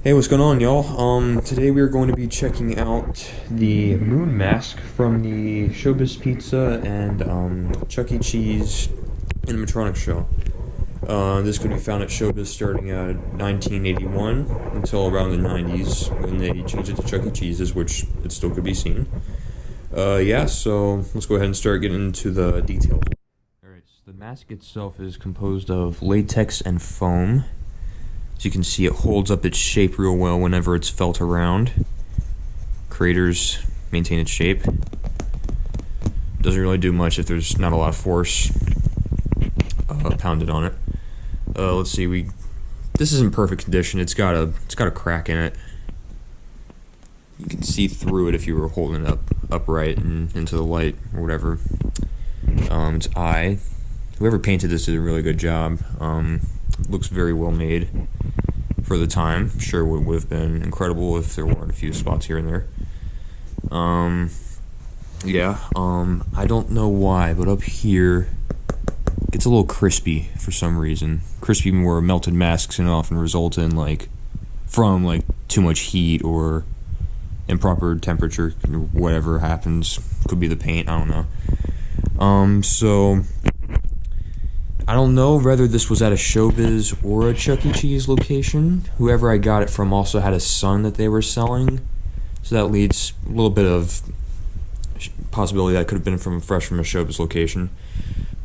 Hey, what's going on, y'all? Today we are going to be checking out the Moon mask from the Showbiz Pizza and ChuckE.Cheese Animatronic show. This could be found at Showbiz starting at 1981 until around the 90s when they changed it to ChuckE.Cheese's, which it still could be seen. Yeah, so let's go ahead and start getting into the details. Alright, so the mask itself is composed of latex and foam. As you can see, it holds up its shape real well whenever it's felt around. Craters maintain its shape. Doesn't really do much if there's not a lot of force pounded on it. Let's see, this is in perfect condition. It's got a crack in it. You can see through it if you were holding it up upright and into the light or whatever. Its eye. Whoever painted this did a really good job. Looks very well made for the time. I'm sure it would have been incredible if there weren't a few spots here and there. I don't know why, but up here it's a little crispy for some reason. Crispy where melted masks can often result in from too much heat or improper temperature, whatever happens. Could be the paint, I don't know. So I don't know whether this was at a Showbiz or a ChuckE.Cheese location. Whoever I got it from also had a son that they were selling, so that leads a little bit of possibility that could have been fresh from a Showbiz location.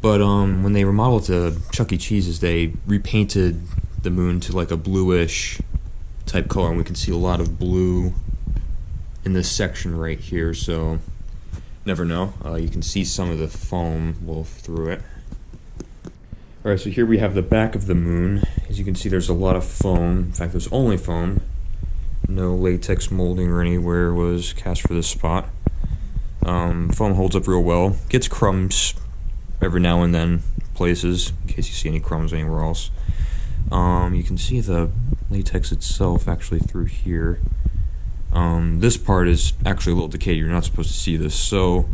But when they remodeled to ChuckE.Cheese's, they repainted the moon to like a bluish type color, and we can see a lot of blue in this section right here, so never know. You can see some of the foam through it. Alright, so here we have the back of the moon. As you can see, there's a lot of foam. In fact, there's only foam. No latex molding or anywhere was cast for this spot. Foam holds up real well. Gets crumbs every now and then places, in case you see any crumbs anywhere else. You can see the latex itself actually through here. This part is actually a little decayed. You're not supposed to see this. So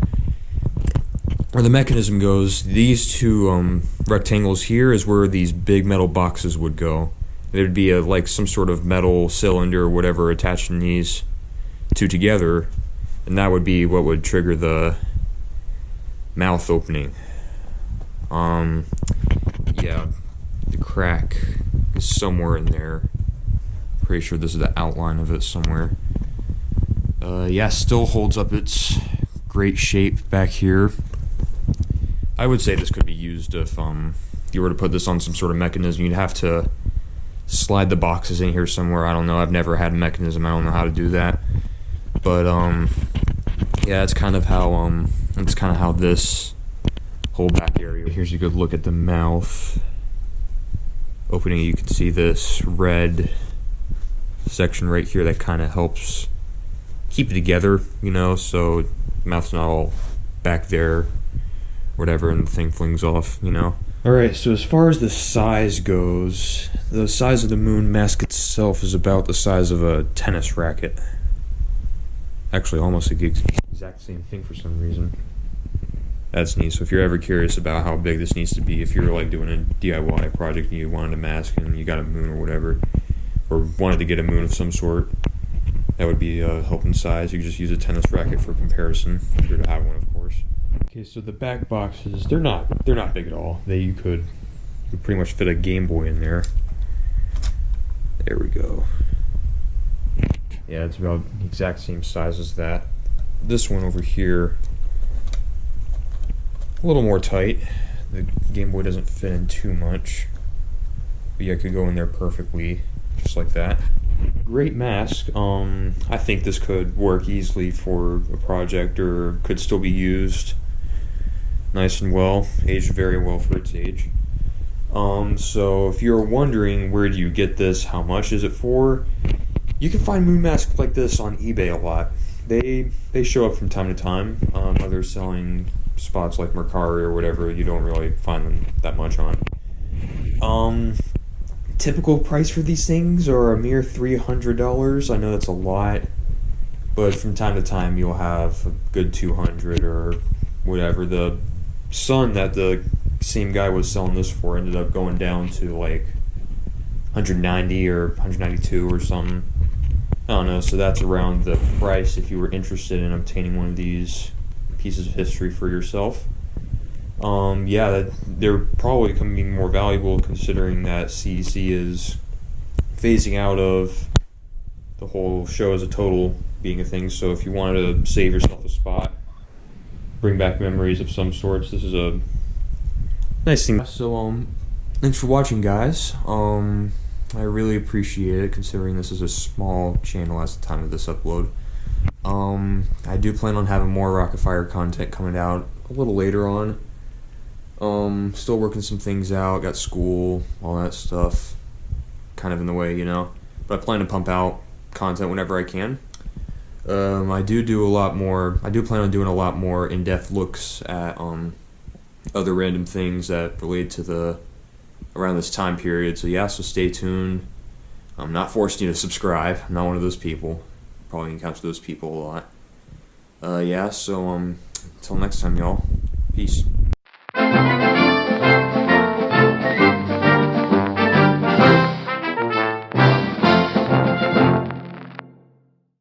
where the mechanism goes, these two rectangles here is where these big metal boxes would go. There'd be some sort of metal cylinder or whatever attaching these two together, and that would be what would trigger the mouth opening. Yeah, the crack is somewhere in there. Pretty sure this is the outline of it somewhere. Yeah, still holds up its great shape back here. I would say this could be used if you were to put this on some sort of mechanism. You'd have to slide the boxes in here somewhere. I don't know. I've never had a mechanism. I don't know how to do that. But yeah, it's kind of how this whole back area. Here's a good look at the mouth opening. You can see this red section right here that kind of helps keep it together, so the mouth's not all back there, whatever, and the thing flings off, Alright, so as far as the size goes, the size of the moon mask itself is about the size of a tennis racket. Actually, almost the exact same thing for some reason. That's neat. So if you're ever curious about how big this needs to be, if you're doing a DIY project and you wanted a mask and you got a moon or whatever, or wanted to get a moon of some sort, that would be helping size. You could just use a tennis racket for comparison, if you're to have one, of course. Okay, so the back boxes, they're not big at all. You could pretty much fit a Game Boy in there. There we go. Yeah, it's about the exact same size as that. This one over here, a little more tight. The Game Boy doesn't fit in too much, but yeah, it could go in there perfectly, just like that. Great mask. I think this could work easily for a project, or could still be used nice and well, aged very well for its age. So if you're wondering where do you get this, how much is it for, you can find moon masks like this on eBay a lot. They show up from time to time. Other selling spots like Mercari or whatever, you don't really find them that much on. Typical price for these things are a mere $300. I know that's a lot, but from time to time you'll have a good $200 or whatever. The son that the same guy was selling this for ended up going down to 190 or 192 or something. I don't know, so that's around the price if you were interested in obtaining one of these pieces of history for yourself. Yeah, they're probably becoming more valuable considering that CEC is phasing out of the whole show as a total being a thing. So if you wanted to save yourself a spot, bring back memories of some sorts, this is a nice thing. So thanks for watching, guys. I really appreciate it considering this is a small channel at the time of this upload. I do plan on having more Rock-afire content coming out a little later on. Still working some things out, got school, all that stuff kind of in the way, you know, but I plan to pump out content whenever I can. I do a lot more, I do plan on doing a lot more in-depth looks at other random things that relate to around this time period, so yeah, so stay tuned. I'm not forcing you to subscribe, I'm not one of those people, probably encounter those people a lot. Yeah, so until next time, y'all, peace.